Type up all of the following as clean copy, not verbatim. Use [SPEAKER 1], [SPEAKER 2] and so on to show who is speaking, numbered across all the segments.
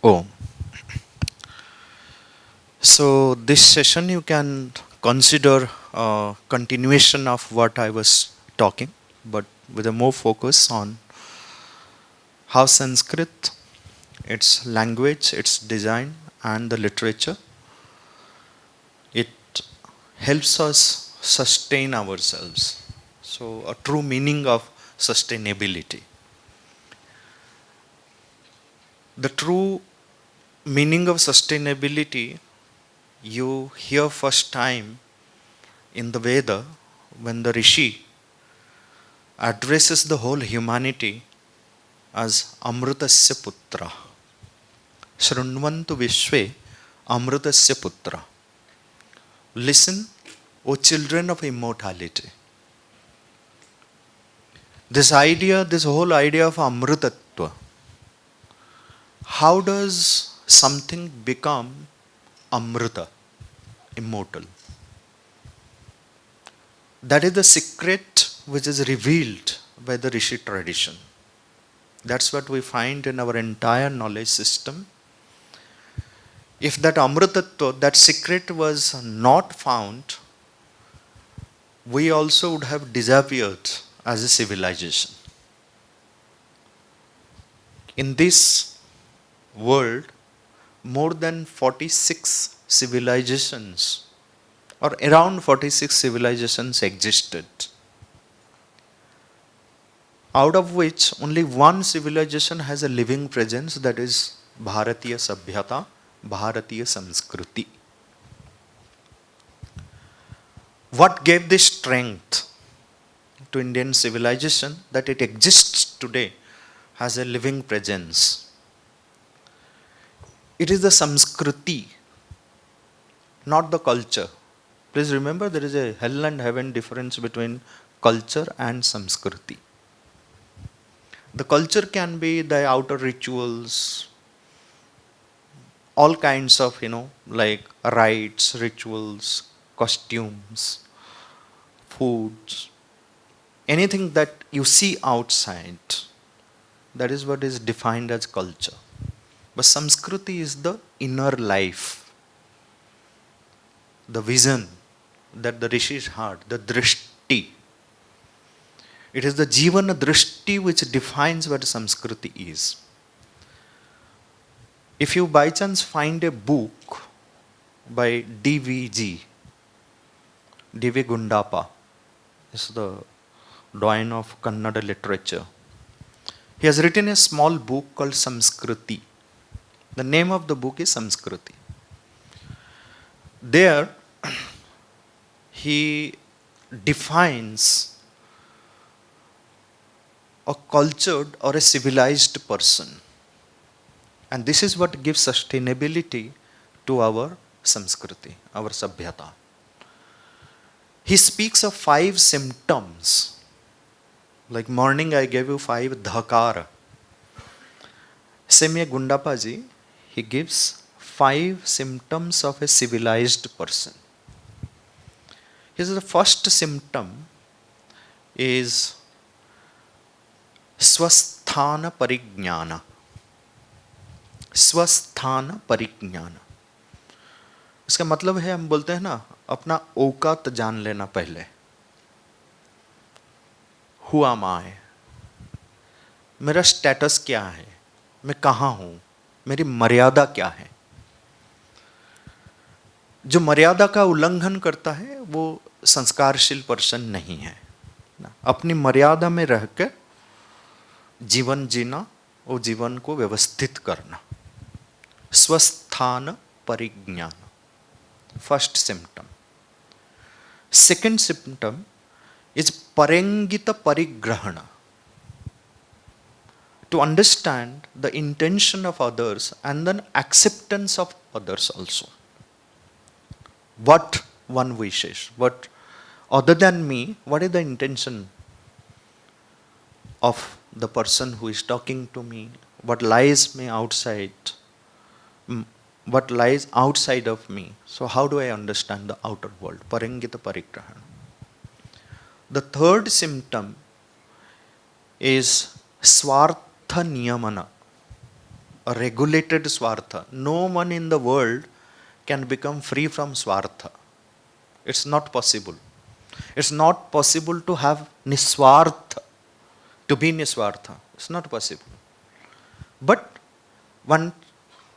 [SPEAKER 1] Oh, so this session you can consider a continuation of what I was talking, but with a more focus on how Sanskrit, its language, its design, and the literature, it helps us sustain ourselves. So, a true meaning of sustainability. The true meaning of sustainability you hear first time in the Veda when the Rishi addresses the whole humanity as Amrutasya Putra. Shrunvantu Vishwe Amrutasya Putra. Listen, O children of immortality. This whole idea of Amrutatva, how does something become Amruta, immortal? That is the secret which is revealed by the Rishi tradition. That's what we find in our entire knowledge system. If that Amrutattva, that secret was not found, we also would have disappeared as a civilization. In this world, more than 46 civilizations, or around 46 civilizations existed, out of which only one civilization has a living presence, that is Bharatiya Sabhyata, Bharatiya Samskriti. What gave this strength to Indian civilization that it exists today as a living presence? It is the Samskriti, not the culture. Please remember there is a hell and heaven difference between culture and Samskriti. The culture can be the outer rituals, all kinds of, like rites, rituals, costumes, foods, anything that you see outside, that is what is defined as culture. But Samskriti is the inner life, the vision that the rishis had, the drishti. It is the jivana drishti which defines what Samskriti is. If you by chance find a book by D.V.G., D.V. Gundappa, is the doyen of Kannada literature. He has written a small book called Samskriti. The name of the book is Samskriti. There, he defines a cultured or a civilized person. And this is what gives sustainability to our Samskriti, our Sabhyata. He speaks of 5 symptoms. Like morning I gave you 5 dhakara. Same Gundappa ji, he gives 5 symptoms of a civilized person. His the first symptom is स्वस्थान परिज्ञान. स्वस्थान परिज्ञान, इसका मतलब है, हम बोलते हैं ना, अपना औकात जान लेना पहले. Who am I? मेरा स्टेटस क्या है, मैं कहाँ हूँ, मेरी मर्यादा क्या है. जो मर्यादा का उल्लंघन करता है वो संस्कारशील पर्सन नहीं है. अपनी मर्यादा में रहकर जीवन जीना और जीवन को व्यवस्थित करना. स्वस्थान परिज्ञान, first symptom. Second symptom is परंगित परिग्रहण. To understand the intention of others and then acceptance of others also. What one wishes, what other than me, what is the intention of the person who is talking to me, what lies me outside, what lies outside of me. So how do I understand the outer world? Parangita parigrahan. The third symptom is swartha niyamana. a regulated swartha. No one in the world can become free from swartha. It's not possible. It's not possible to have niswartha, to be niswartha. It's not possible. But one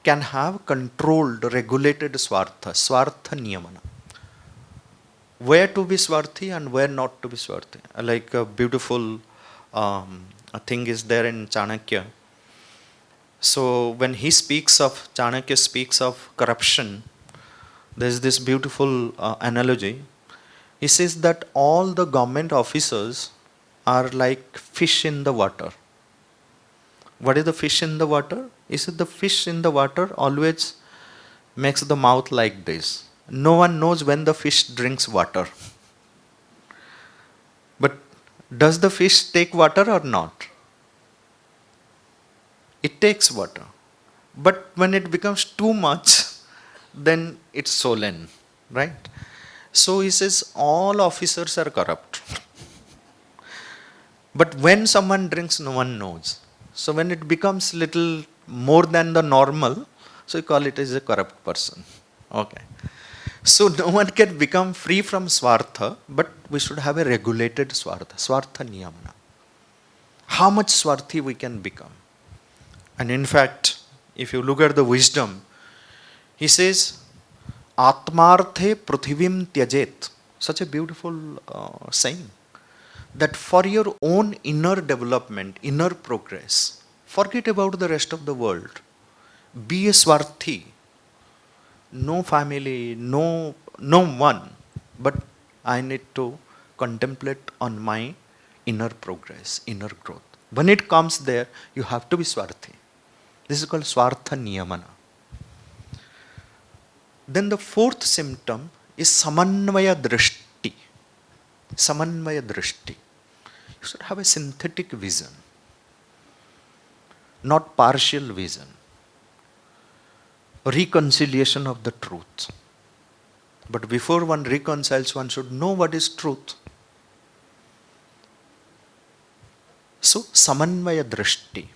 [SPEAKER 1] can have controlled, regulated swartha, swartha niyamana. Where to be swarthi and where not to be swarthi. Like a beautiful a thing is there in Chanakya. So when he speaks of, Chanakya speaks of corruption, there is this beautiful analogy. He says that all the government officers are like fish in the water. What is the fish in the water? He said the fish in the water always makes the mouth like this. No one knows when the fish drinks water. But does the fish take water or not? It takes water. But when it becomes too much, then it's swollen, right? So he says all officers are corrupt. But when someone drinks, no one knows. So when it becomes little more than the normal, so you call it as a corrupt person. Okay. So no one can become free from swartha, but we should have a regulated swartha, swartha niyamana. How much swarthi we can become? And in fact, if you look at the wisdom, he says, Atmarthe prithivim tyajet. Such a beautiful saying. That for your own inner development, inner progress, forget about the rest of the world. Be a swarthi. No family, no one. But I need to contemplate on my inner progress, inner growth. When it comes there, you have to be swarthi. This is called swartha niyamana. Then the fourth symptom is samanvaya drishti. Samanvaya drishti. You should have a synthetic vision, not partial vision. Reconciliation of the truth. But before one reconciles, one should know what is truth. So, samanvaya drishti.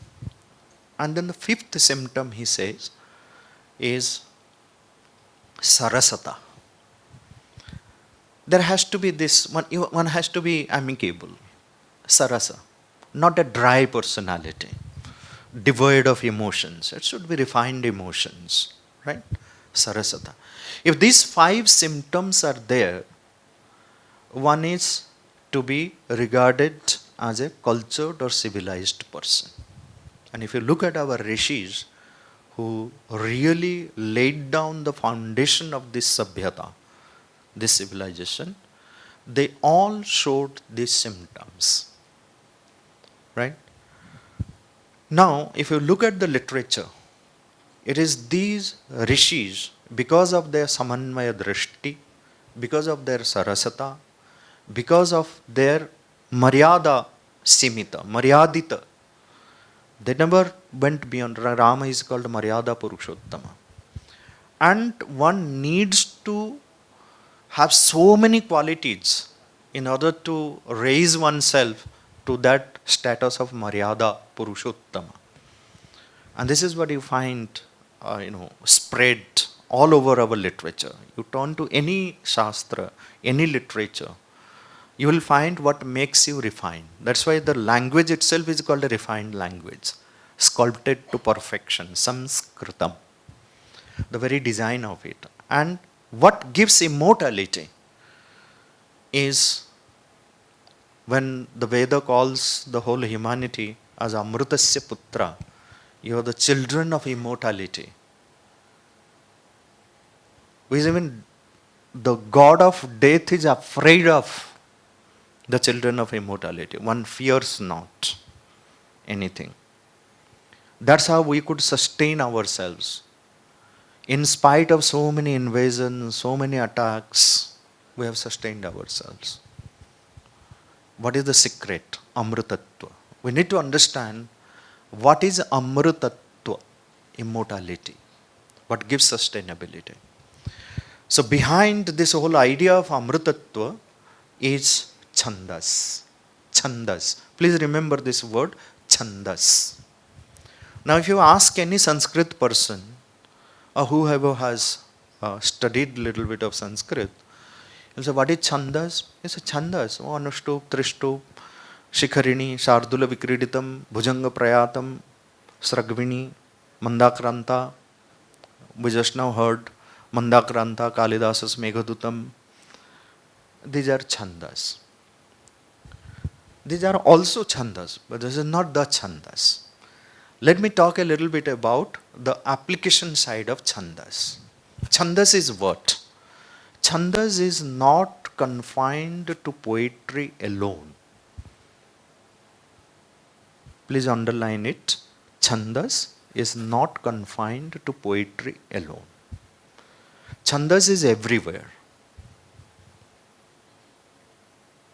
[SPEAKER 1] And then the fifth symptom, he says, is sarasata. There has to be this, one has to be amicable. Sarasa. Not a dry personality, devoid of emotions. It should be refined emotions, right? Sarasata. If these 5 symptoms are there, one is to be regarded as a cultured or civilized person. And if you look at our rishis who really laid down the foundation of this sabhyata, this civilization, they all showed these symptoms. Right? Now, if you look at the literature, it is these rishis, because of their samanvaya drishti, because of their sarasata, because of their maryada simita, maryadita, they never went beyond. Rama is called Maryada Purushottama. And one needs to have so many qualities in order to raise oneself to that status of Maryada Purushottama. And this is what you find, spread all over our literature. You turn to any shastra, any literature, you will find what makes you refined. That's why the language itself is called a refined language, sculpted to perfection, Sanskritam. The very design of it. And what gives immortality is when the Veda calls the whole humanity as Amrutasya Putra, you are the children of immortality. Which even the god of death is afraid of the children of immortality. One fears not anything. That's how we could sustain ourselves. In spite of so many invasions, so many attacks, we have sustained ourselves. What is the secret? Amrutatva. We need to understand what is Amrutatva, immortality. What gives sustainability. So behind this whole idea of Amrutatva is Chandas. Chandas. Please remember this word, Chandas. Now, if you ask any Sanskrit person or whoever has studied little bit of Sanskrit, he'll say, what is Chandas? He said, Chandas, oh, Anushtup, Trishtup, Shikharini, Shardula Vikriditam, Bhujanga Prayatam, Sragvini, Mandakranta. We just now heard Mandakranta, Kalidasas Meghadutam. These are Chandas. These are also Chandas, but this is not the Chandas. Let me talk a little bit about the application side of Chandas. Chandas is what? Chandas is not confined to poetry alone. Please underline it. Chandas is not confined to poetry alone. Chandas is everywhere.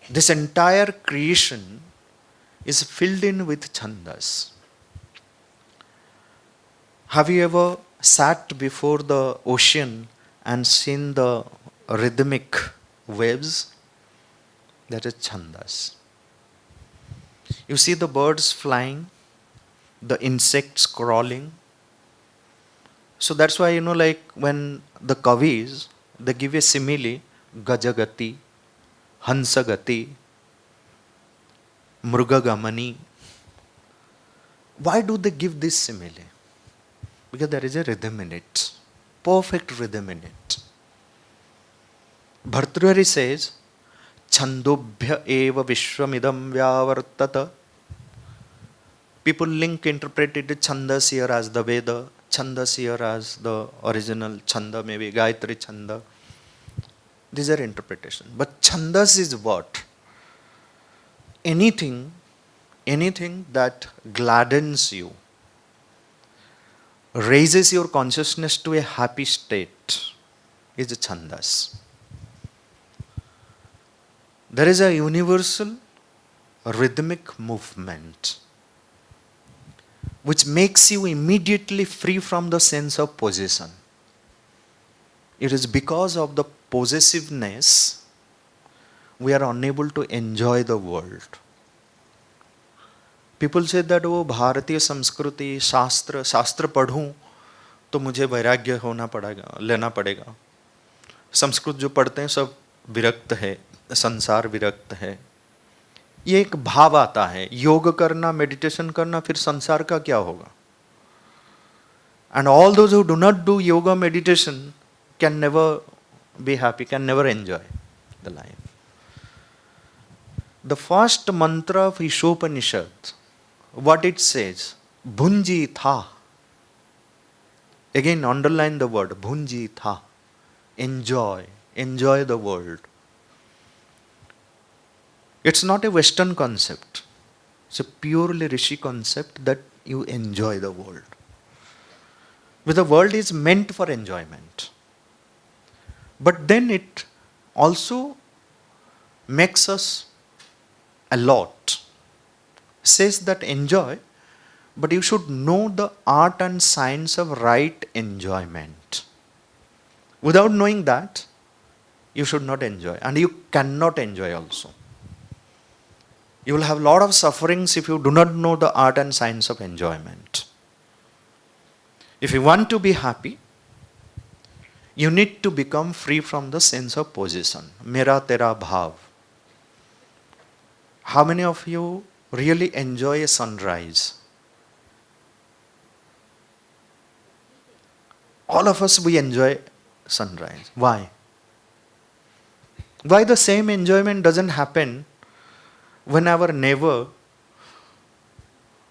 [SPEAKER 1] This entire creation is filled in with Chandas. Have you ever sat before the ocean and seen the rhythmic waves? That is Chandas. You see the birds flying, the insects crawling. So that's why, like when the Kavyas, they give a simile, Gajagati, Hansagati, Mrugagamani. Why do they give this simile? Because there is a rhythm in it, perfect rhythm in it. Bhartrihari says, Chandobhya eva vishwamidam vyavartata. People interpreted Chandas here as the Veda, Chandas here as the original Chanda, maybe Gayatri Chanda. These are interpretations. But Chandas is what? Anything that gladdens you, raises your consciousness to a happy state, is a Chandas. There is a universal rhythmic movement which makes you immediately free from the sense of possession. It is because of the possessiveness we are unable to enjoy the world. People say that वो भारतीय संस्कृति शास्त्र पढ़ूं तो मुझे वैराग्य लेना पड़ेगा. संस्कृत जो पढ़ते हैं सब विरक्त है, संसार विरक्त है. ये एक भाव आता है, योग करना, मेडिटेशन करना, फिर संसार का क्या होगा? And all those who do not do yoga meditation can never be happy, can never enjoy the life. The first mantra of Ishopanishad, what it says, Bhunji tha. Again, underline the word, Bhunji tha. Enjoy the world. It's not a Western concept. It's a purely Rishi concept that you enjoy the world. But the world is meant for enjoyment. But then it also makes us a lot. Says that enjoy, but you should know the art and science of right enjoyment. Without knowing that, you should not enjoy. And you cannot enjoy also. You will have a lot of sufferings if you do not know the art and science of enjoyment. If you want to be happy, you need to become free from the sense of possession. Mera tera bhav. How many of you really enjoy a sunrise? All of us, we enjoy sunrise. Why? Why the same enjoyment doesn't happen when our neighbor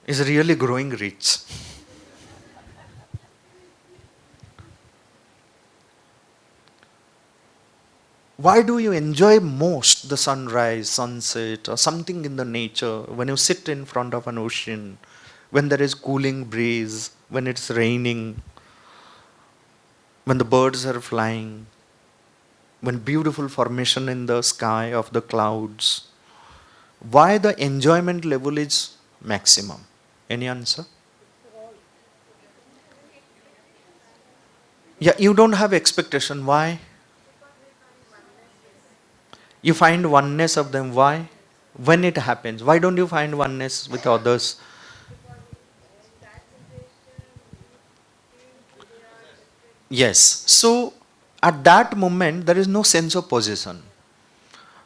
[SPEAKER 1] is really growing rich? Why do you enjoy most the sunrise, sunset, or something in the nature when you sit in front of an ocean, when there is cooling breeze, when it's raining, when the birds are flying, when beautiful formation in the sky of the clouds? Why the enjoyment level is maximum? Any answer? Yeah, you don't have expectation. Why? You find oneness of them. Why? When it happens. Why don't you find oneness with others? Yes. So at that moment, there is no sense of possession.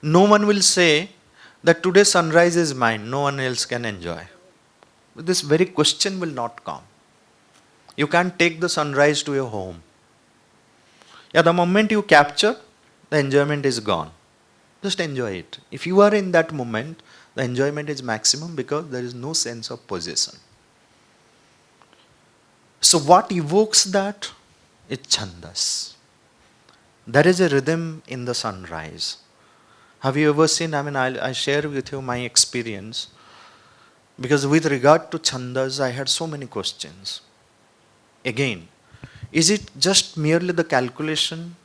[SPEAKER 1] No one will say that today sunrise is mine, no one else can enjoy. This very question will not come. You can't take the sunrise to your home. Yeah, the moment you capture, the enjoyment is gone. Just enjoy it. If you are in that moment, the enjoyment is maximum because there is no sense of possession. So, what evokes that? It's chandas. There is a rhythm in the sunrise. Have you ever seen? I share with you my experience because with regard to chandas, I had so many questions. Again, is it just merely the calculation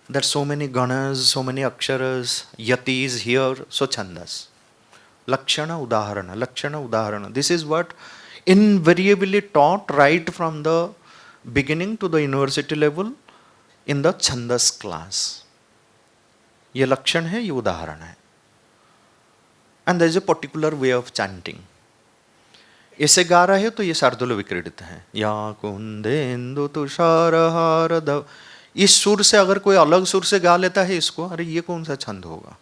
[SPEAKER 1] that so many ganas, so many aksharas, yatis here, so chandas? Lakshana udaharana. This is what invariably taught right from the beginning to the university level in the chandas class. ये लक्षण है, ये उदाहरण है. And there is a particular way of chanting. ऐसे गा रहे तो ये शार्दुल विक्रीडित है. या कुंदेन्दु तुषारहार धव. इस सुर से अगर कोई अलग सुर से गा लेता है इसको, अरे ये कौन सा छंद होगा?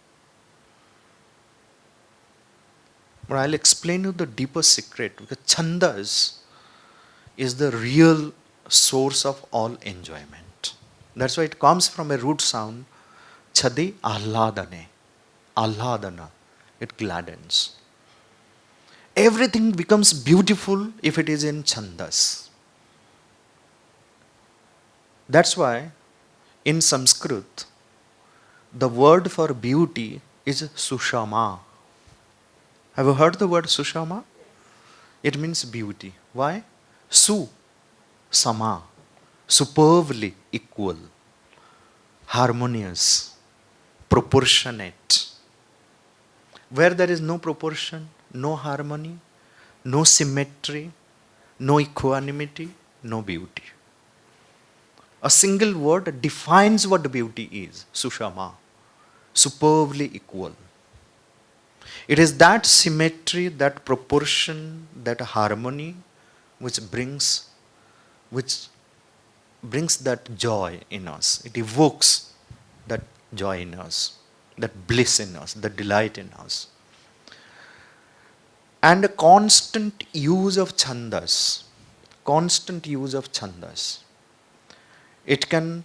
[SPEAKER 1] But I'll explain you the deeper secret, because chandas is the real source of all enjoyment. That's why it comes from a root sound, chadi ahladane, ahladana. It gladdens. Everything becomes beautiful if it is in chandas. That's why in Sanskrit, the word for beauty is sushama. Have you heard the word sushama? It means beauty. Why? Su, sama, superbly equal, harmonious, proportionate. Where there is no proportion, no harmony, no symmetry, no equanimity, no beauty. A single word defines what beauty is, sushama, superbly equal. It is that symmetry, that proportion, that harmony which brings that joy in us. It evokes that joy in us, that bliss in us, that delight in us. And a constant use of chandas, it can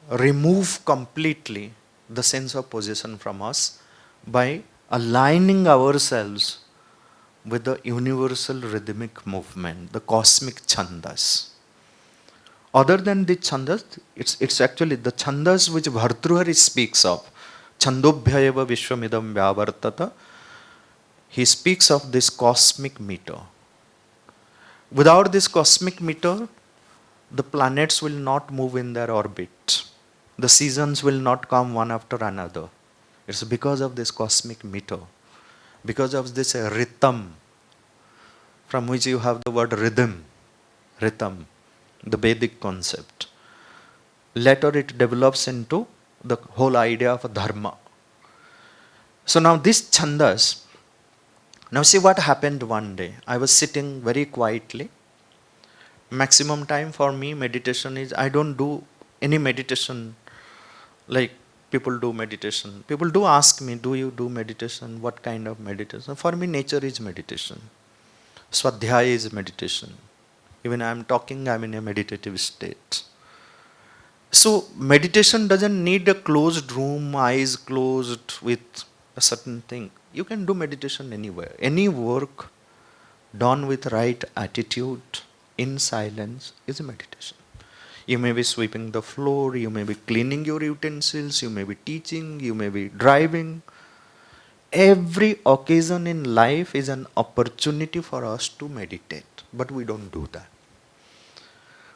[SPEAKER 1] remove completely the sense of possession from us by aligning ourselves with the universal rhythmic movement, the cosmic chandas. Other than the chandas, it's actually the chandas which Bhartruhari speaks of. Chandobhyayava vishwamidam vyavartata. He speaks of this cosmic meter. Without this cosmic meter, the planets will not move in their orbit. The seasons will not come one after another. It's because of this cosmic meter, because of this rhythm, from which you have the word rhythm, the Vedic concept. Later it develops into the whole idea of dharma. So now this chandas, now see what happened one day. I was sitting very quietly. Maximum time for me meditation is, I don't do any meditation like people do meditation. People do ask me, do you do meditation? What kind of meditation? For me, nature is meditation. Swadhyaya is meditation. Even I am talking, I am in a meditative state. So meditation doesn't need a closed room, eyes closed with a certain thing. You can do meditation anywhere. Any work done with right attitude, in silence, is a meditation. You may be sweeping the floor, you may be cleaning your utensils, you may be teaching, you may be driving. Every occasion in life is an opportunity for us to meditate, but we don't do that.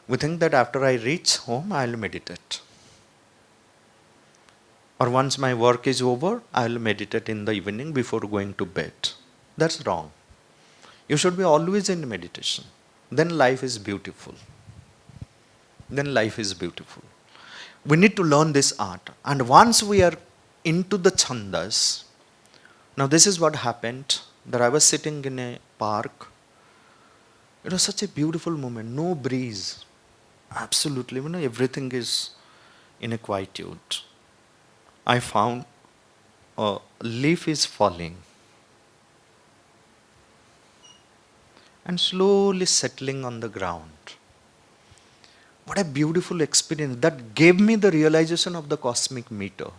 [SPEAKER 1] We think that after I reach home, I'll meditate. Or once my work is over, I'll meditate in the evening before going to bed. That's wrong. You should be always in meditation. Then life is beautiful. We need to learn this art. And once we are into the chandas, now this is what happened, that I was sitting in a park. It was such a beautiful moment, no breeze. Absolutely, everything is in a quietude. I found a leaf is falling and slowly settling on the ground. What a beautiful experience that gave me the realization of the cosmic meter.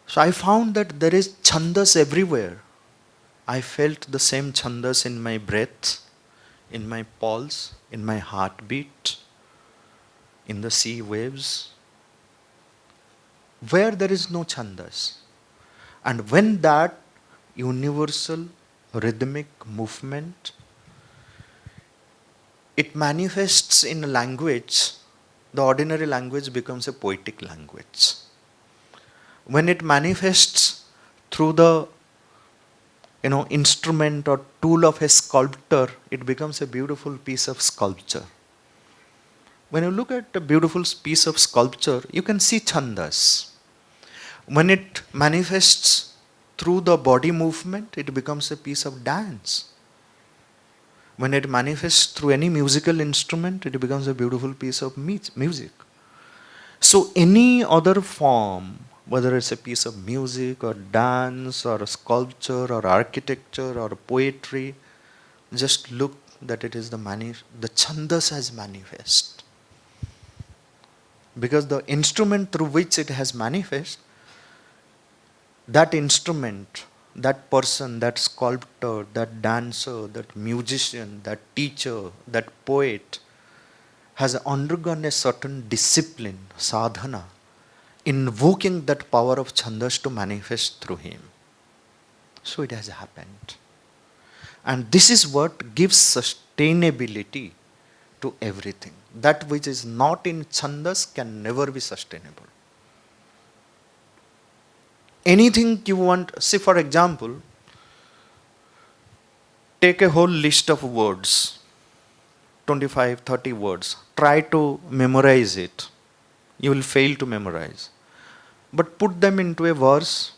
[SPEAKER 1] So I found that there is chandas everywhere. I felt the same chandas in my breath, in my pulse, in my heartbeat, in the sea waves, where there is no chandas. And when that universal rhythmic movement, it manifests in a language, the ordinary language becomes a poetic language. When it manifests through the instrument or tool of a sculptor, it becomes a beautiful piece of sculpture. When you look at a beautiful piece of sculpture, you can see chandas. When it manifests through the body movement, it becomes a piece of dance. When it manifests through any musical instrument, it becomes a beautiful piece of music. So any other form, whether it's a piece of music or dance or a sculpture or architecture or poetry, just look that it is the chandas has manifest. Because the instrument through which it has manifest, that instrument, that person, that sculptor, that dancer, that musician, that teacher, that poet has undergone a certain discipline, sadhana, invoking that power of chandas to manifest through him. So it has happened. And this is what gives sustainability to everything. That which is not in chandas can never be sustainable. Anything you want, say for example, take a whole list of words, 25, 30 words. Try to memorize it. You will fail to memorize. But put them into a verse,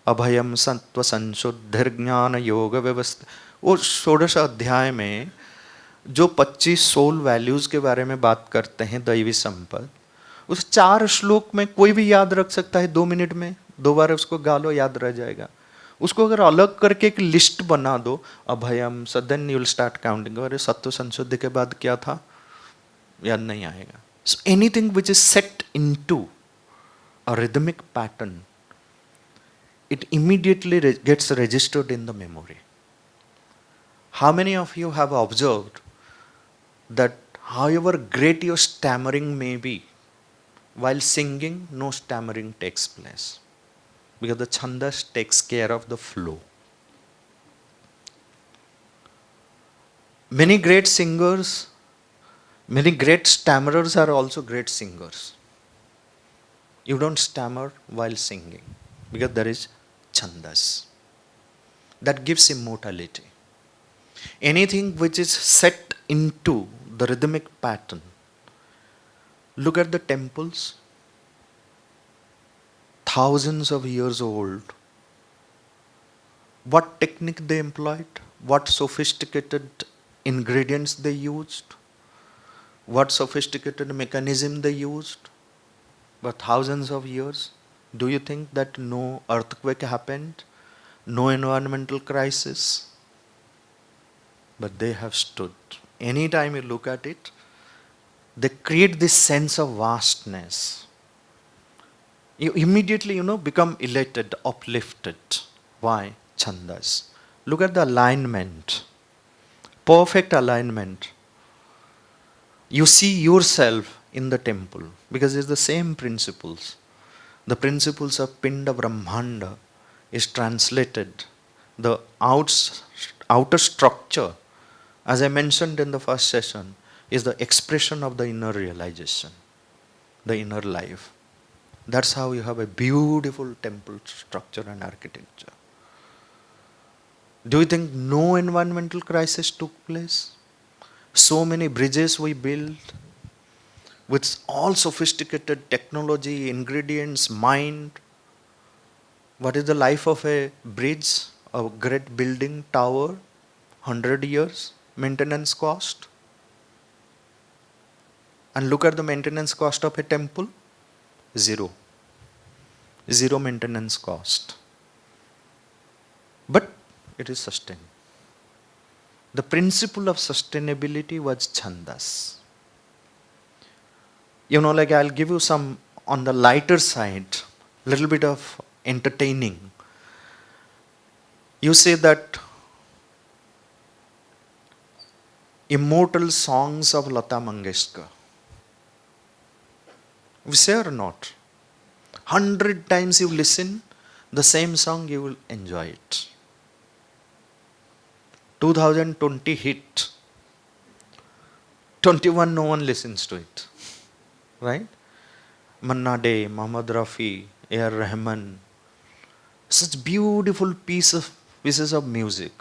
[SPEAKER 1] अभयम सत्व संशुद्धिर ज्ञान योग व्यवस्था. वो षोडश अध्याय में जो 25 values के बारे में बात करते हैं दैवी संपद, उस 4 श्लोक में कोई भी याद रख सकता है 2 मिनट में. 2 बार उसको गा लो, याद रह जाएगा. उसको अगर अलग करके एक लिस्ट बना दो, अभयम, then you will start counting. अरे सत्व संशुद्धि के बाद क्या था, याद नहीं आएगा. So anything which is set into a rhythmic pattern, it immediately gets registered in the memory. How many of you have observed that however great your stammering may be, while singing, no stammering takes place? Because the chandas takes care of the flow. Many great singers, many great stammerers are also great singers. You don't stammer while singing because there is chandas. That gives immortality. Anything which is set into the rhythmic pattern. Look at the temples, thousands of years old. What technique they employed, what sophisticated ingredients they used, what sophisticated mechanism they used. But thousands of years, do you think that no earthquake happened? No environmental crisis? But they have stood. Anytime you look at it, they create this sense of vastness. You immediately, become elated, uplifted. Why? Chandas. Look at the alignment. Perfect alignment. You see yourself in the temple because it's the same principles. The principles of Pinda Brahmanda is translated. The outer structure, as I mentioned in the first session, is the expression of the inner realization, the inner life. That's how you have a beautiful temple structure and architecture. Do you think no environmental crisis took place? So many bridges we built, with all sophisticated technology, ingredients, mind. What is the life of a bridge, a great building, tower? 100 years, maintenance cost. And look at the maintenance cost of a temple. Zero. Zero maintenance cost. But it is sustained. The principle of sustainability was chandas. Like I'll give you some on the lighter side, little bit of entertaining. You say that immortal songs of Lata Mangeshkar. We say or not? 100 times you listen the same song, you will enjoy it. 2020 hit. 21 no one listens to it. Right? Manna Day, Muhammad Rafi, A.R. Rahman. Such beautiful pieces of music.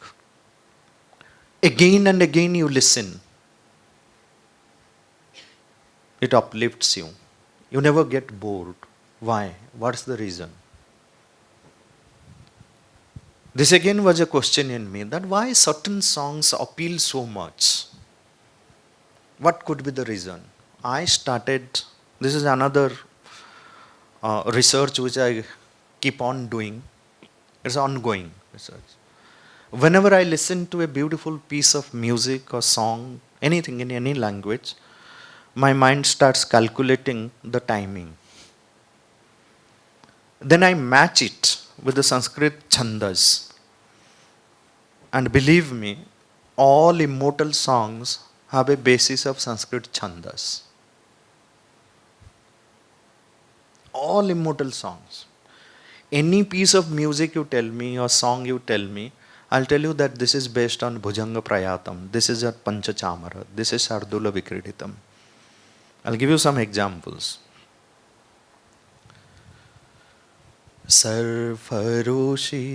[SPEAKER 1] Again and again you listen. It uplifts you. You never get bored. Why? What's the reason? This again was a question in me, that why certain songs appeal so much? What could be the reason? I started, this is another research which I keep on doing. It's ongoing research. Whenever I listen to a beautiful piece of music or song, anything in any language, my mind starts calculating the timing. Then I match it with the Sanskrit chandas. And believe me, all immortal songs have a basis of Sanskrit chandas. All immortal songs. Any piece of music you tell me or song you tell me, I'll tell you that this is based on Bhujanga Prayatam, this is a Panchachamara, this is Sardula Vikriditam. I'll give you some examples. सरफरोशी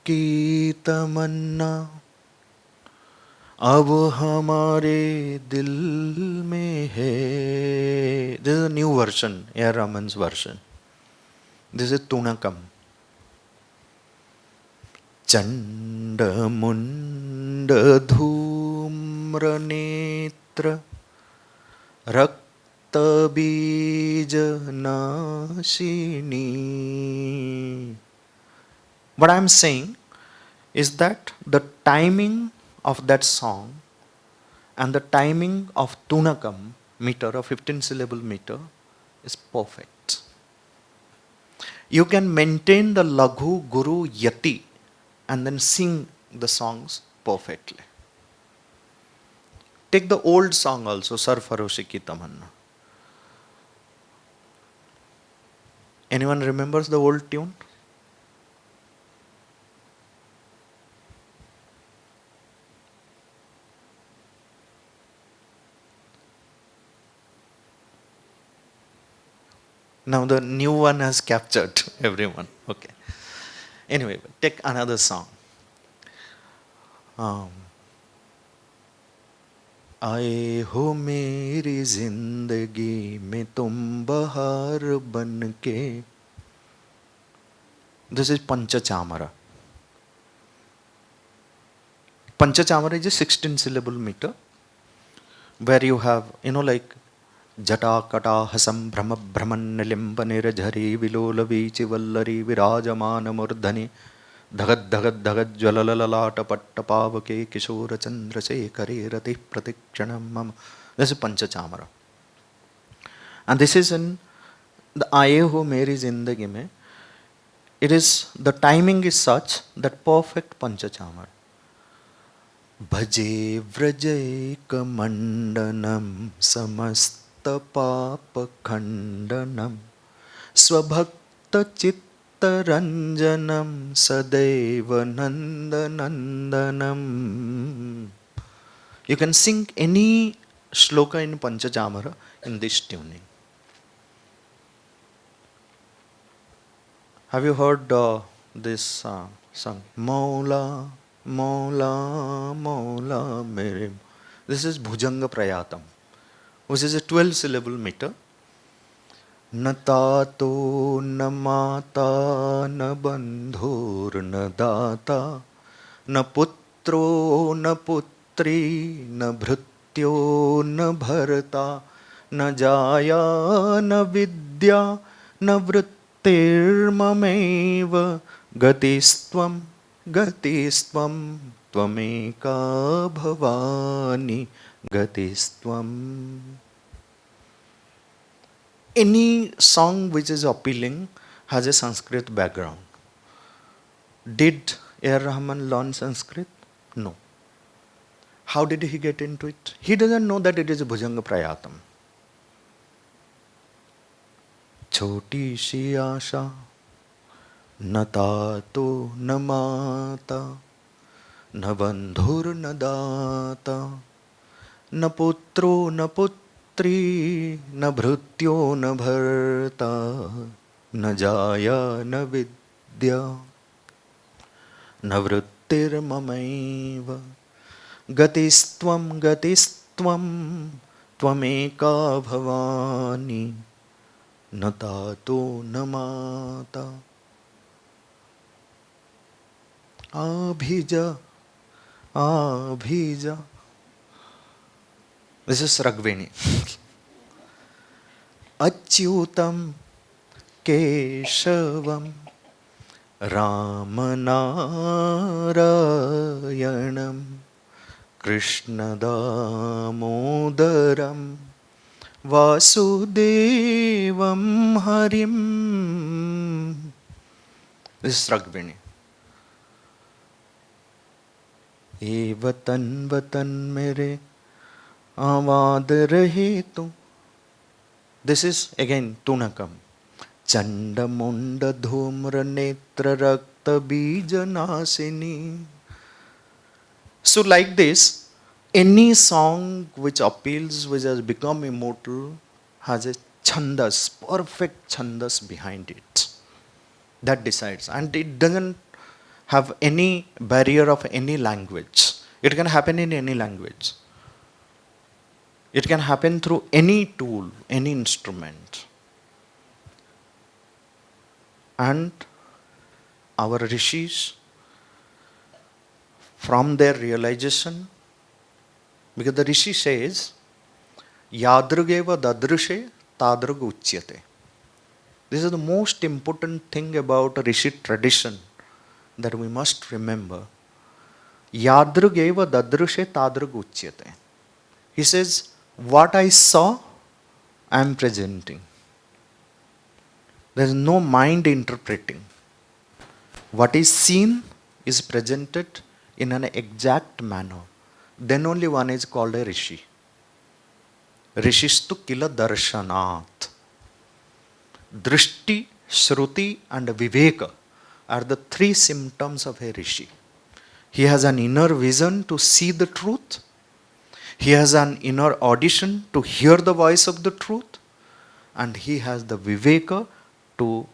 [SPEAKER 1] की तमन्ना अब हमारे दिल में है. This is a new version, A.R. Rahman's version. This is Tunakam. Chand Munda Dhumra नेत्र रक्त बीज नाशिनी. What I am saying is that the timing of that song and the timing of Tunakam meter, or 15 syllable meter, is perfect. You can maintain the Laghu, Guru, Yati and then sing the songs perfectly. Take the old song also, Sarfaroshi Ki Tamanna. Anyone remembers the old tune? Now the new one has captured everyone. Okay. Anyway, take another song. आए हो मेरी जिंदगी में तुम बहार बन के. This is Panchachamara. Panchachamara is a 16 syllable meter where you have, like Jata Kata Hasam Brahma Brahman Nilimpanira Jhari Vilola Vichi Vallari Virajamana Murdhani Dhagad Dhagad Dhagad Jwalalalata Pattapavake Kishora Chandra Sekare Rati Pratikshanam Mama. This is Panchachamara. And this is in the Aaye Ho Meri Zindagi Mein. It is, the timing is such that perfect Panchachamara. Bhaje Vrajayka Mandanam Samast Papa Khandanam Swabhakta Chitta Ranjanam Sadeva Nandanandanam. You can sing any shloka in Panchachamara in this tuning. Have you heard this song? Maula, Maula, Maula Mere. This is Bhujanga Prayatam, which is a 12 syllable meter. Na tato na mata na bandhur na data na putro na putri na bhrityo na bharata न जाया न विद्या न वृत्तिर्ममैव गतिस्त्वं गतिस्त्वं त्वमेका भवानि गतिस्त्वम्. Any song which is appealing has a Sanskrit background. Did A.R. Rahman learn Sanskrit? No. How did he get into it? He doesn't know that it is Bhujanga Prayatam. Choti si asha न तातो न माता न बंधुर न दाता न पुत्रो न पुत्री न भृत्यो न भर्ता न जाया न विद्या न वृत्तिर्ममैव गतिस्त्वं गतिस्त्वं त्वमेका भवानि न तातो न माता. Abhija, Abhija. This is Ragveni. Achyutam Keshavam Ramanarayanam Krishna Damodaram Vasudevam Harim. This is Ragveni. ए वतन वतन मेरे आवाद रहे तू. दिस इज अगेन तूणकम. चंड मुंड धूम्र नेत्र रक्त बीज नासिनी. So like this, any song which appeals, which has become immortal, has a chandas, perfect chandas behind it. That decides, and it doesn't have any barrier of any language. It can happen in any language. It can happen through any tool, any instrument. And our rishis, from their realization, because the rishi says, Yadrugeva dadrushe tadrug uchyate. This is the most important thing about rishi tradition that we must remember. Yadrugeva dadrushe tadrug uchyate. He says, what I saw, I am presenting. There is no mind interpreting. What is seen is presented in an exact manner. Then only one is called a rishi. Rishistu kila darshanat. Drishti, Shruti and Viveka are the three symptoms of a rishi. He has an inner vision to see the truth. He has an inner audition to hear the voice of the truth. And he has the Viveka to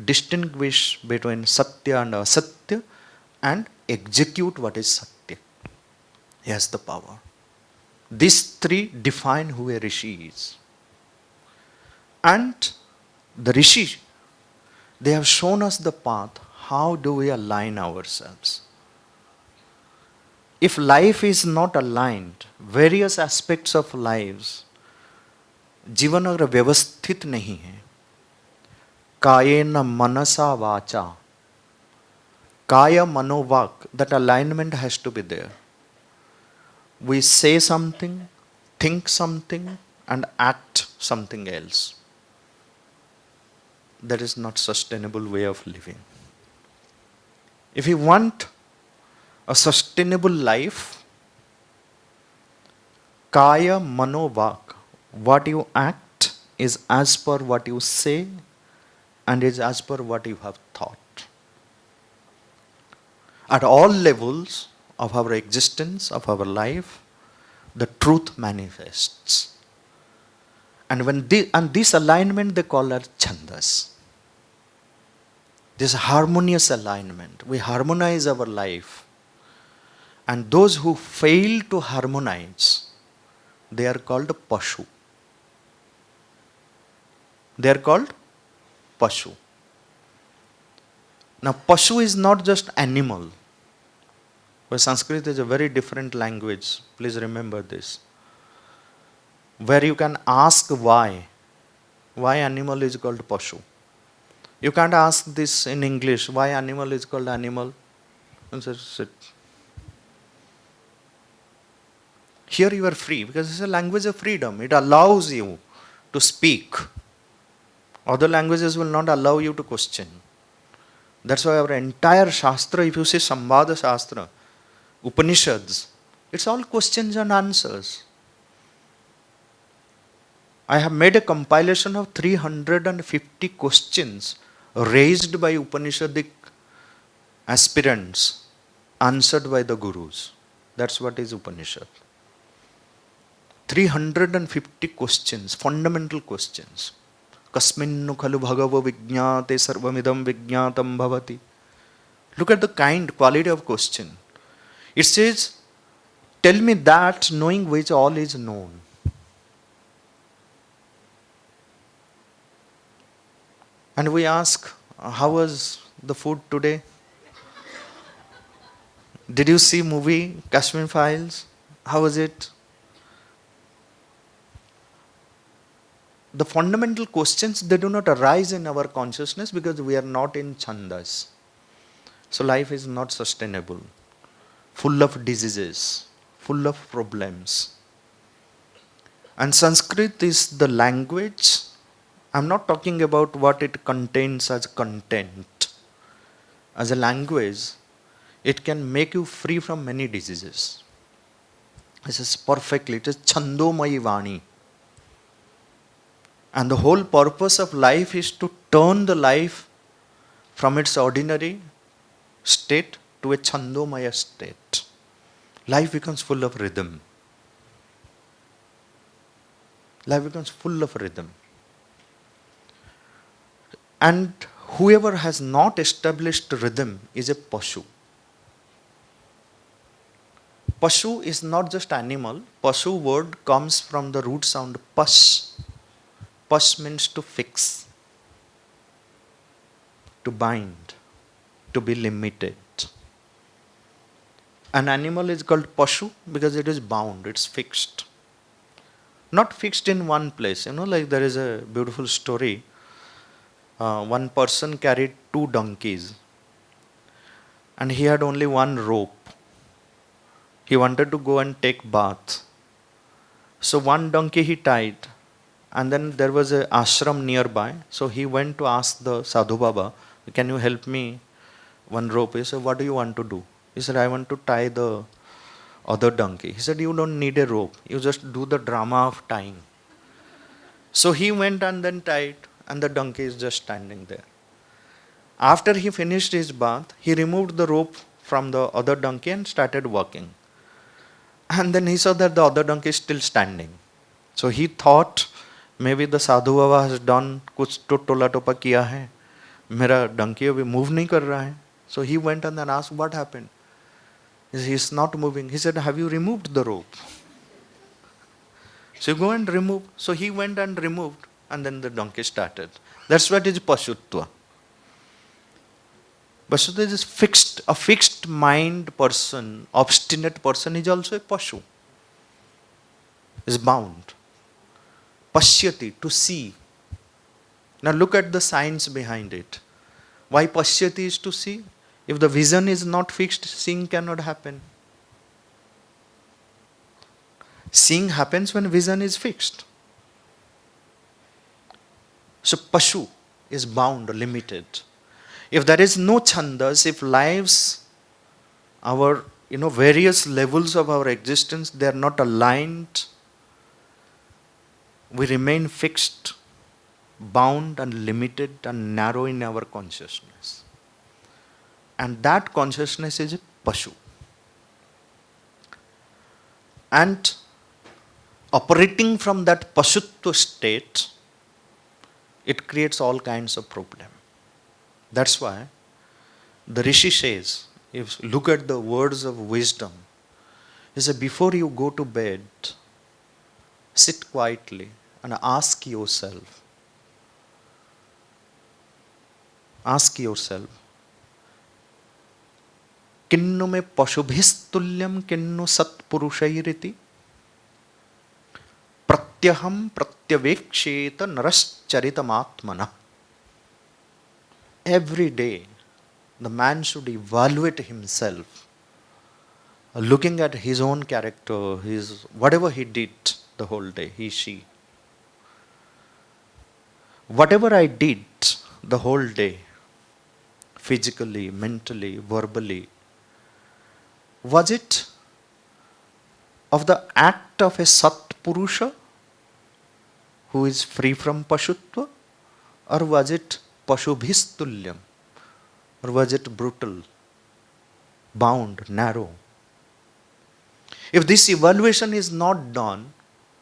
[SPEAKER 1] distinguish between Satya and Asatya and execute what is Satya. He has the power. These three define who a rishi is. And the rishi, they have shown us the path. How do we align ourselves? If life is not aligned, various aspects of lives, जीवन अगर व्यवस्थित नहीं है, कायेन मनसा वाचा, kaya manovak, that alignment has to be there. We say something, think something, and act something else. That is not sustainable way of living. If you want a sustainable life, kaya manovak, what you act is as per what you say and is as per what you have thought. At all levels of our existence, of our life, the truth manifests. And when this alignment they call it chandas. This harmonious alignment. We harmonize our life. And those who fail to harmonize, they are called pashu. They are called pashu. Now pashu is not just animal. But Sanskrit is a very different language. Please remember this. where you can ask why. Why animal is called Pashu? You can't ask this in English. Why animal is called animal? Answer, sit. Here you are free because it's a language of freedom. It allows you to speak. Other languages will not allow you to question. That's why our entire Shastra, if you see Samvada Shastra, Upanishads, it's all questions and answers. I have made a compilation of 350 questions raised by Upanishadic aspirants, answered by the gurus. That's what is Upanishad. 350 questions, fundamental questions. Kasminnu khalu bhagavo vijñāte sarvamidam vijñātam bhavati. Look at the quality of question. It says, tell me that knowing which all is known. And we ask, how was the food today? Did you see movie Kashmir Files? How was it? The fundamental questions, they do not arise in our consciousness because we are not in chandas. So life is not sustainable, full of diseases, full of problems. And Sanskrit is the language. I'm not talking about what it contains as content. As a language, it can make you free from many diseases. This is perfectly, it is Chandomayi Vani. And the whole purpose of life is to turn the life from its ordinary state to a Chandomaya state. Life becomes full of rhythm. Life becomes full of rhythm. And whoever has not established rhythm is a Pashu. Pashu is not just animal. Pashu word comes from the root sound Pash. Pash means to fix, to bind, to be limited. An animal is called Pashu because it is bound, it's fixed. Not fixed in one place. Like there is a beautiful story. One person carried 2 donkeys and he had only one rope. He wanted to go and take bath. So one donkey he tied, and then there was an ashram nearby. So he went to ask the Sadhu Baba, can you help me one rope? He said, what do you want to do? He said, I want to tie the other donkey. He said, you don't need a rope. You just do the drama of tying. So he went and then tied, and the donkey is just standing there. After he finished his bath, he removed the rope from the other donkey and started walking. And then he saw that the other donkey is still standing. So he thought, maybe the Sadhu Baba has done kuch to tola topa kiya hai. Mera donkey abhi move nahi kar raha hai. So he went and then asked, what happened? He is not moving. He said, have you removed the rope? So you go and remove. So he went and removed, and then the donkey started. That's what is Pashutva. Pashutva is fixed. A fixed mind person, obstinate person is also a Pashu. Is bound. Pashyati, to see. Now look at the science behind it. Why Pashyati is to see? If the vision is not fixed, seeing cannot happen. Seeing happens when vision is fixed. So Pashu is bound, limited. If there is no chandas, if lives, our various levels of our existence, they are not aligned, we remain fixed, bound and limited and narrow in our consciousness. And that consciousness is a Pashu. And operating from that Pashutva state, it creates all kinds of problems. That's why the Rishi says, if you look at the words of wisdom, he says, before you go to bed, sit quietly and ask yourself, किन्नु में पशुभिस्तुल्यम किन्नु सत्पुरुषैरिति pratyaham pratyaveksheta narascharitam. Every day, the man should evaluate himself, looking at his own character, his whatever he did the whole day, he, she. Whatever I did the whole day, physically, mentally, verbally, was it of the act of a Sat Purusha who is free from Pashutva, or was it Pashubhistulyam, or was it brutal, bound, narrow? If this evaluation is not done,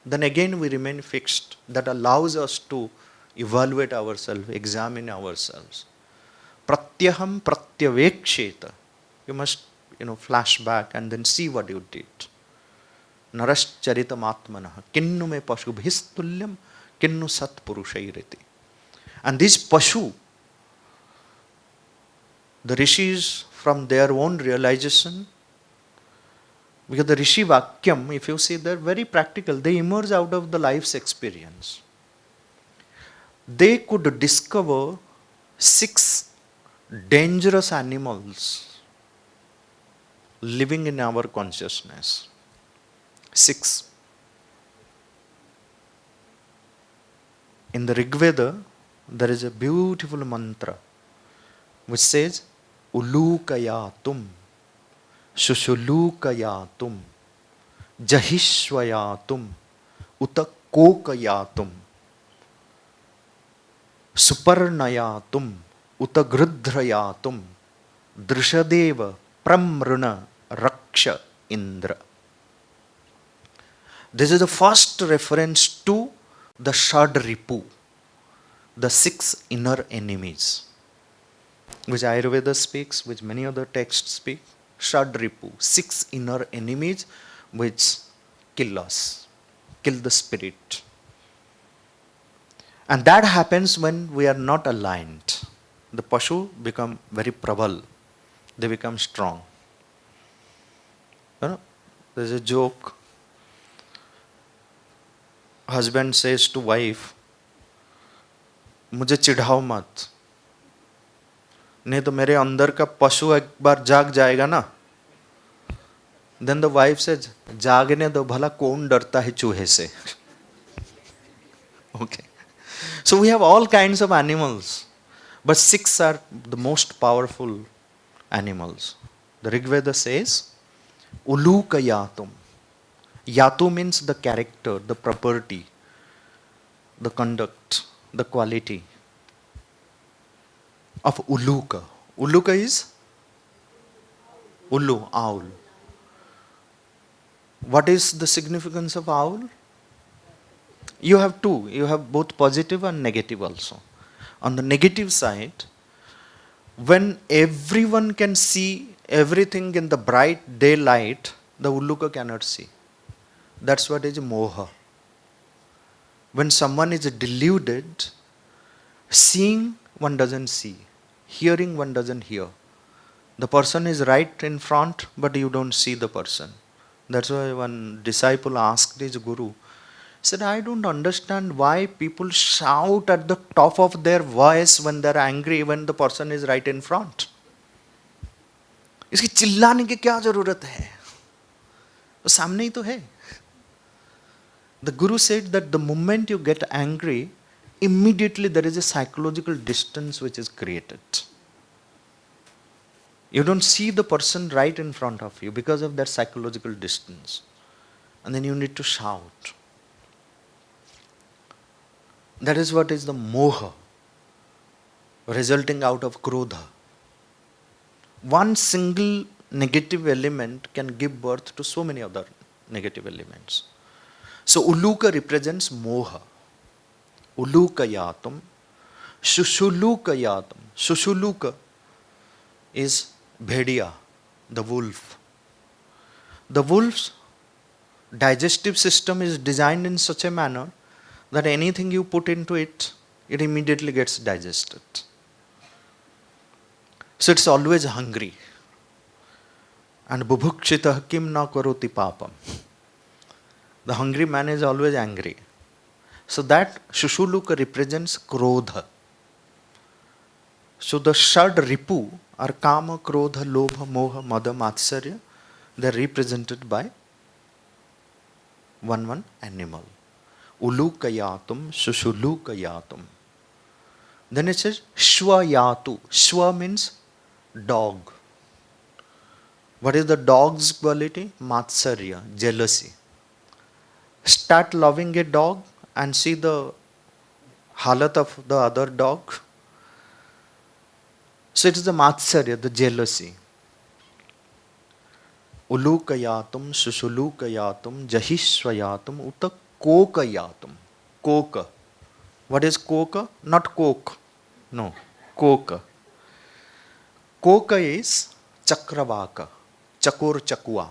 [SPEAKER 1] then again we remain fixed. That allows us to evaluate ourselves, examine ourselves. Pratyaham pratyaveksheta. You must, flash back and then see what you did. Narascharitam atmanah. Kinnu me pashubhistulyam, kinnu satpurushairiti. And this pashu, the rishis from their own realization, because the Rishi Vakyam, if you see, they're very practical. They emerge out of the life's experience. They could discover 6 dangerous animals living in our consciousness. 6. In the Rig Veda, there is a beautiful mantra which says, Ulukayatum, Shushulukayatum, Jahishwayatum, Utakokayatum, Suparnayatum, Utagrudrayatum, Drishadeva, Pramruna, Raksha, Indra. This is the first reference to the Shadripu, the 6 inner enemies, which Ayurveda speaks, which many other texts speak. Shadripu, 6 inner enemies which kill us, kill the spirit. And that happens when we are not aligned. The Pashu become very prabal, they become strong. There's a joke. Husband says to wife, मुझे चिढ़ाओ मत, नहीं तो मेरे अंदर का पशु एक बार जाग जाएगा ना. Then the wife says, जागने दो, भला कौन डरता है चूहे से. Okay. So we have all kinds of animals, but 6 are the most powerful animals. The Rig Veda says, Uluka yatum. Yatu means the character, the property, the conduct, the quality of Uluka. Uluka is Ulu, owl. What is the significance of owl? You have 2. You have both positive and negative also. On the negative side, when everyone can see everything in the bright daylight, the Uluka cannot see. That's what is moha. When someone is deluded, seeing one doesn't see, hearing one doesn't hear. The person is right in front, but you don't see the person. That's why one disciple asked his guru, he said, I don't understand why people shout at the top of their voice when they're angry when the person is right in front. इसकी चिल्लाने की क्या जरूरत है? वो सामने ही तो है. The Guru said that the moment you get angry, immediately there is a psychological distance which is created. You don't see the person right in front of you because of that psychological distance. And then you need to shout. That is what is the moha, resulting out of krodha. One single negative element can give birth to so many other negative elements. So Uluka represents moha. Ulukayatum, Shushulukayatum. Shushuluka is Bhediya, the wolf. The wolf's digestive system is designed in such a manner that anything you put into it, it immediately gets digested. So it's always hungry. And bubhukshitah kim na karoti papam. The hungry man is always angry. So that Shushuluka represents Krodha. So the Shad Ripu are Kama, Krodha, Lobha, Moha, Mada, Matsarya. They are represented by one animal. Ulukayatum, Shushulukayatum. Then it says Shwayatu. Shwa means dog. What is the dog's quality? Matsarya, jealousy. Start loving a dog and see the halat of the other dog. So it is the matsarya, the jealousy. Ulukayatum, Sushulukayatum, Jahishwayatum, Uta Kokayatum. Koka. What is koka? Not coke. No. Koka. Koka is Chakravaka. Chakur Chakua.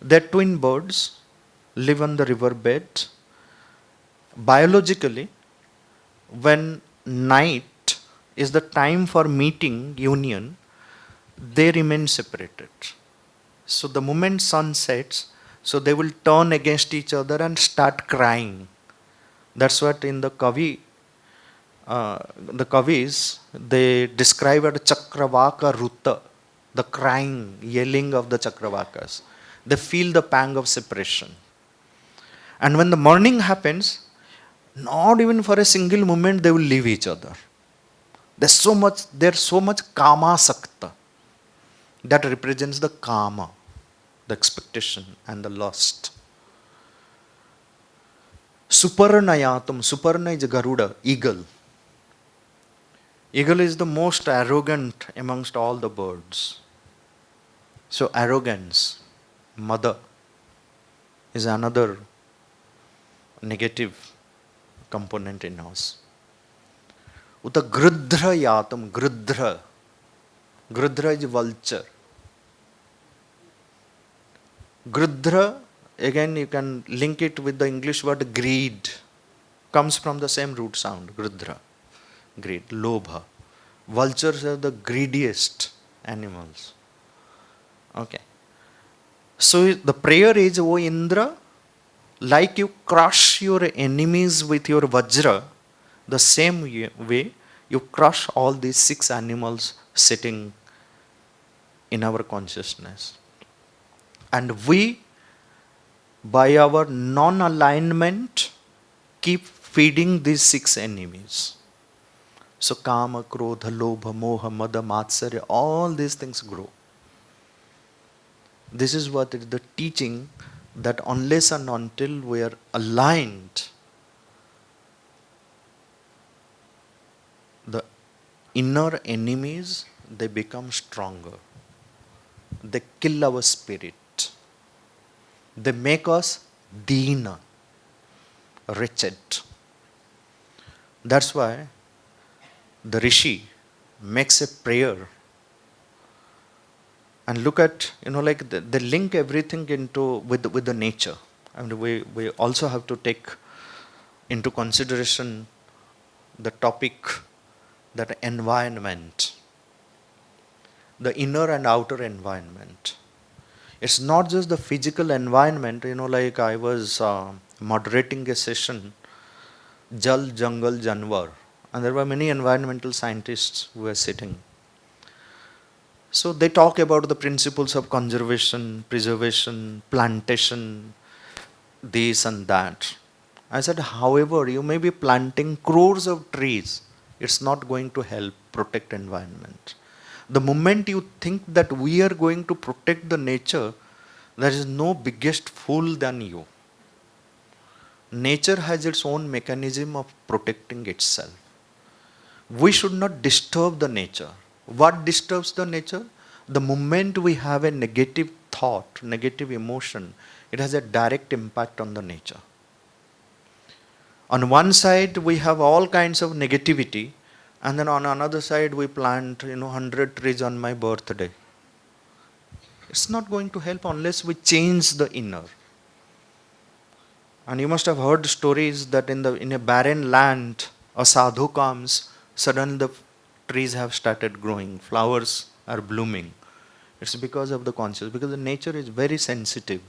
[SPEAKER 1] They are twin birds, live on the riverbed. Biologically, when night is the time for meeting, union, they remain separated. So the moment sun sets, so they will turn against each other and start crying. That's what in the Kavyas, they describe it Chakravaka Ruta, the crying, yelling of the Chakravakas. They feel the pang of separation. And when the morning happens, not even for a single moment they will leave each other. There's so much kama sakta that represents the kama, the expectation and the lust. Suparnayatam, Suparna is Garuda, eagle. Eagle is the most arrogant amongst all the birds. So arrogance, mother, is another negative component in us. Uta Grudra Yatam, Grudra. Grudra is vulture. Grudra, again you can link it with the English word greed. Comes from the same root sound, Grudra. Greed, Lobha. Vultures are the greediest animals. Okay. So the prayer is, O Indra, like you crush your enemies with your Vajra, the same way you crush all these 6 animals sitting in our consciousness. And we, by our non-alignment, keep feeding these 6 enemies. So Kama, Krodha, Lobha, Moha, Mada, Matsarya, all these things grow. This is what is the teaching, that unless and until we are aligned, the inner enemies, they become stronger. They kill our spirit. They make us deena, wretched. That's why the Rishi makes a prayer. And look at, like they link everything into with the nature. I mean, we also have to take into consideration the topic, that environment, the inner and outer environment. It's not just the physical environment, like I was moderating a session, Jal, Jungle, Janwar, and there were many environmental scientists who were sitting. So they talk about the principles of conservation, preservation, plantation, this and that. I said, however, you may be planting crores of trees, it's not going to help protect environment. The moment you think that we are going to protect the nature, there is no biggest fool than you. Nature has its own mechanism of protecting itself. We should not disturb the nature. What disturbs the nature? The moment we have a negative thought, negative emotion, it has a direct impact on the nature. On one side, we have all kinds of negativity, and then on another side, we plant 100 trees on my birthday. It's not going to help unless we change the inner. And you must have heard stories that in a barren land, a sadhu comes, suddenly the trees have started growing, flowers are blooming. It's because of the conscious, because the nature is very sensitive.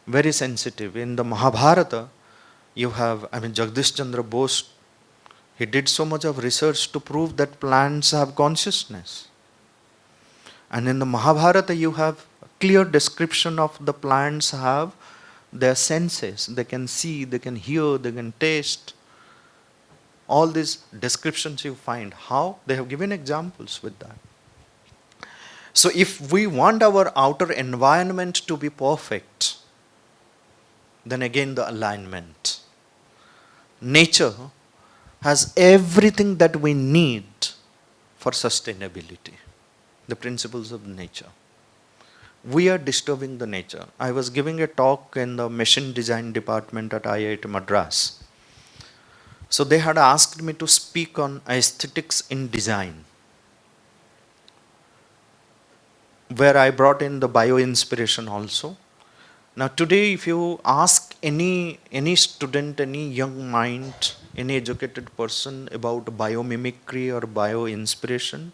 [SPEAKER 1] very sensitive. In the Mahabharata, you have, Jagdish Chandra Bose, he did so much of research to prove that plants have consciousness. And in the Mahabharata, you have a clear description of the plants have their senses. They can see, they can hear, they can taste. All these descriptions you find. How? They have given examples with that. So if we want our outer environment to be perfect, then again the alignment. Nature has everything that we need for sustainability. The principles of nature. We are disturbing the nature. I was giving a talk in the machine design department at IIT Madras. So they had asked me to speak on aesthetics in design, where I brought in the bio-inspiration also. Now today, if you ask any student, any young mind, any educated person about biomimicry or bio-inspiration,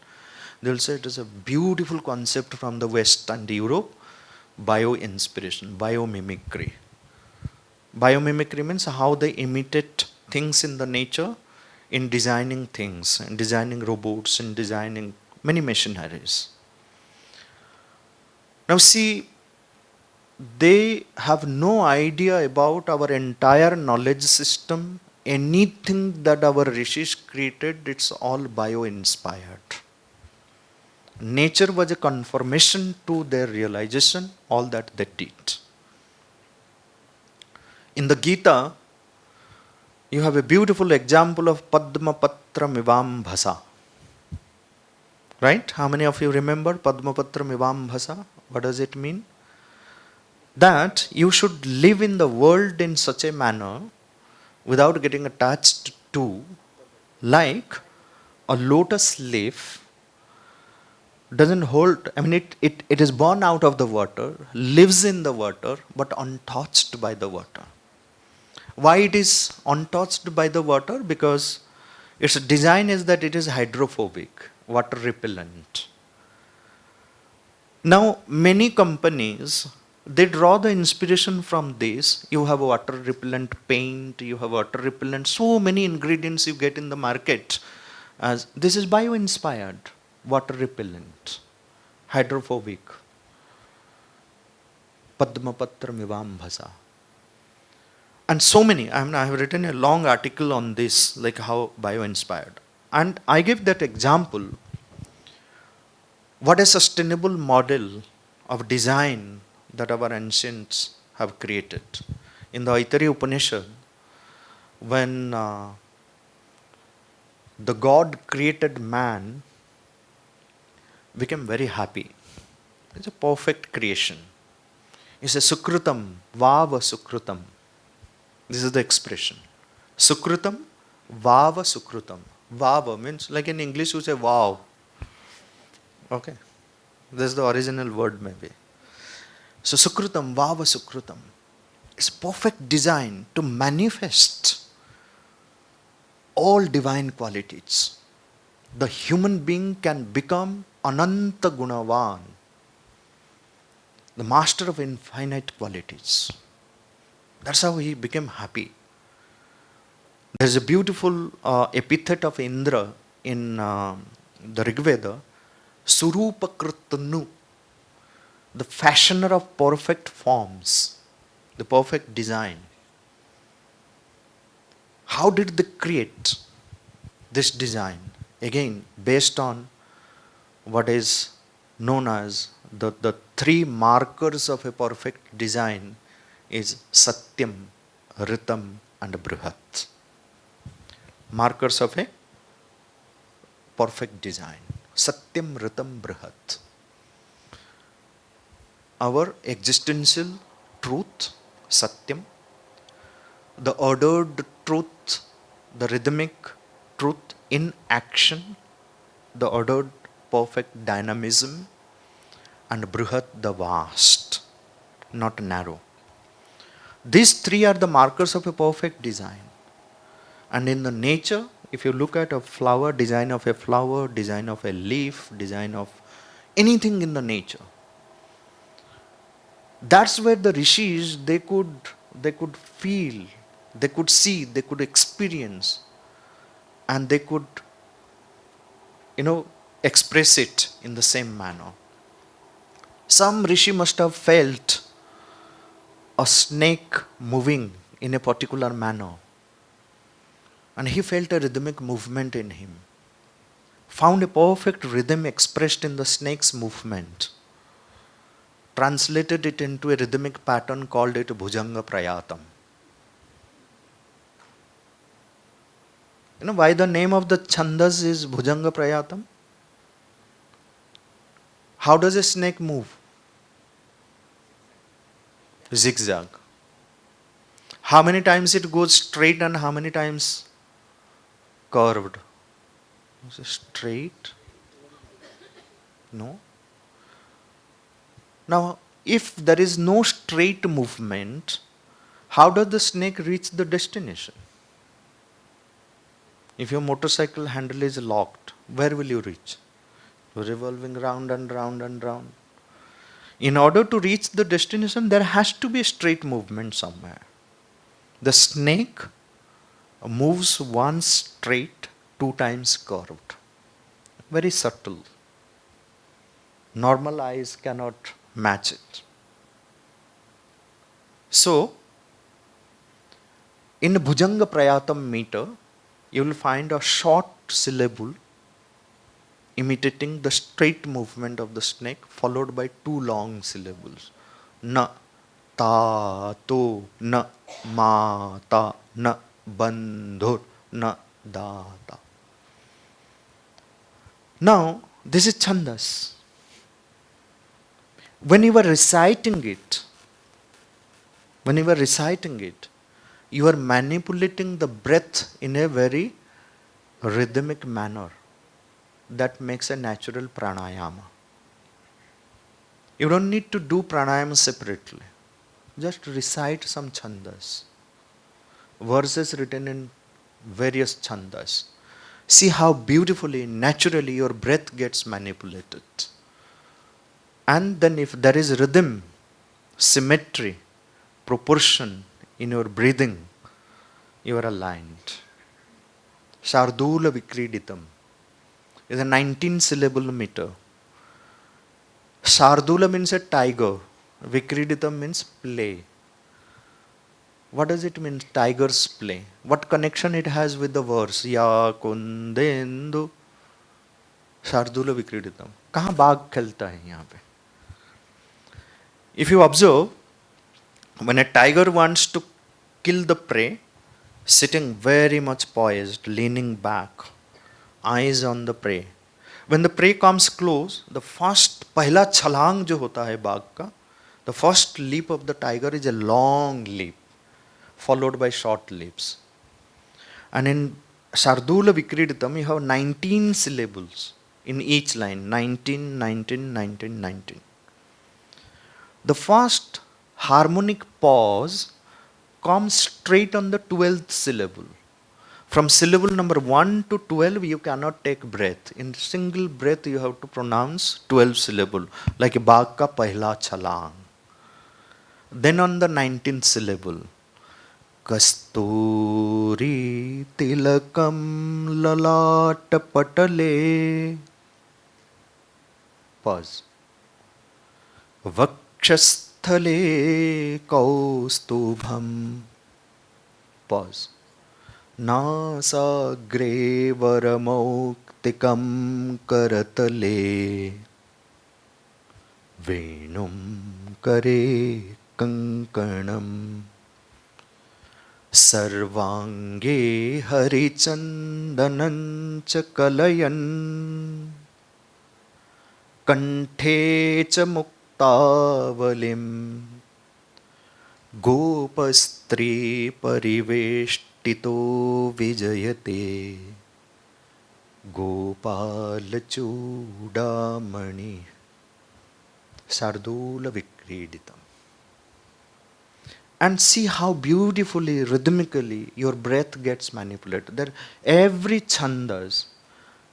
[SPEAKER 1] they'll say it is a beautiful concept from the West and Europe. Bio-inspiration, biomimicry. Biomimicry means how they imitate things in the nature in designing things, in designing robots, in designing many machineries. Now see, they have no idea about our entire knowledge system. Anything that our rishis created, it's all bio-inspired. Nature was a confirmation to their realization, all that they did. In the Gita, you have a beautiful example of Padma Patra Mivam Bhasa. Right? How many of you remember Padma Patra Mivam Bhasa? What does it mean? That you should live in the world in such a manner without getting attached to, like a lotus leaf doesn't hold, it is born out of the water, lives in the water, but untouched by the water. Why it is untouched by the water? Because its design is that it is hydrophobic, water repellent. Now, many companies, they draw the inspiration from this. You have water repellent paint, you have water repellent, so many ingredients you get in the market. As this is bio-inspired, water repellent, hydrophobic. Padma Patra Mivam Bhasa. And so many, I have written a long article on this, like how bio-inspired. And I give that example. What a sustainable model of design that our ancients have created. In the Aitari Upanishad, when the God created man, became very happy. It's a perfect creation. It's a Sukrutam, Vava Sukrutam. This is the expression. Sukrutam, Vava Sukrutam. Vava means, like in English you say wow. Okay. This is the original word maybe. So Sukrutam, Vava Sukrutam. It's perfect design to manifest all divine qualities. The human being can become Ananta Gunavan, the master of infinite qualities. That's how he became happy. There's a beautiful epithet of Indra in the Rig Veda, Surupakritanu, the fashioner of perfect forms, the perfect design. How did they create this design? Again, based on what is known as the three markers of a perfect design is Satyam, Ritam and Brihat. Markers of a perfect design. Satyam, Ritam, Brihat. Our existential truth, Satyam, the ordered truth, the rhythmic truth in action, the ordered perfect dynamism, and Brihat, the vast, not narrow. These three are the markers of a perfect design. And in the nature, if you look at a flower, design of a leaf, design of anything in the nature, That's where the rishis, they could feel, they could see, they could experience, and they could, you know, express it in the same manner. Some rishi must have felt a snake moving in a particular manner, and he felt a rhythmic movement in him, found a perfect rhythm expressed in the snake's movement, translated it into a rhythmic pattern, called it Bhujanga Prayatam. You know why the name of the chandas is Bhujanga Prayatam? How does a snake move? Zigzag. How many times it goes straight and how many times curved? Is it straight? No. Now, if there is no straight movement, how does the snake reach the destination? If your motorcycle handle is locked, where will you reach? Revolving round and round and round. In order to reach the destination, there has to be a straight movement somewhere. The snake moves once straight, two times curved. Very subtle. Normal eyes cannot match it. So, in Bhujanga Prayatam meter, you will find a short syllable imitating the straight movement of the snake, followed by two long syllables. Na, ta, to, na, ma, ta, na, bandhur, na, da, ta. Now, this is chandas. When you are reciting it, you are manipulating the breath in a very rhythmic manner that makes a natural pranayama. You don't need to do pranayama separately. Just recite some chandas, verses written in various chandas. See how beautifully, naturally your breath gets manipulated. And then if there is rhythm, symmetry, proportion in your breathing, you are aligned. Shardula Vikriditam is a 19 syllable meter. Shardula means a tiger. Vikriditam means play. What does it mean, tiger's play? What connection it has with the verse? Ya kundendu Shardula Vikriditam. कहाँ बाघ खेलता है यहाँ पे? If you observe, when a tiger wants to kill the prey, sitting very much poised, leaning back, eyes on the prey. When the prey comes close, the first पहला छलांग जो होता है बाघ का, the first leap of the tiger is a long leap, followed by short leaps. And in Shardula Vikriditam, you have 19 syllables in each line, 19, 19, 19, 19. The first harmonic pause comes straight on the 12th syllable. From syllable number 1 to 12, you cannot take breath. In single breath, you have to pronounce 12 syllable, like Baag ka pehla chalang. Then on the 19th syllable, Kasturi tilakam lalat patale. Pause. Vakshasthale kaustubham. Pause. नासाग्रे वरमौक्तिकं करतले वेणुं करे कंकणं सर्वांगे हरिचन्दनं च कलयन् कंठे च मुक्तावलिं गोपस्त्री परिवेष्टितो विजयते गोपालचूडामणि शार्दूलविक्रीडितम्. And see how beautifully, rhythmically your breath gets manipulated. There, every chandas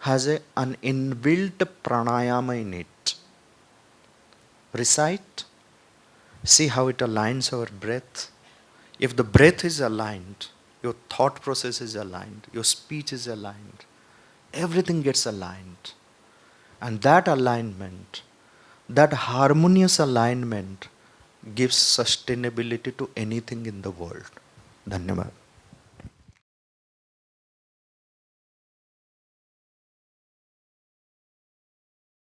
[SPEAKER 1] has an inbuilt pranayama in it. Recite, See how it aligns our breath. If the breath is aligned, your thought process is aligned, your speech is aligned, everything gets aligned. And that alignment, that harmonious alignment gives sustainability to anything in the world. Dhanyavad.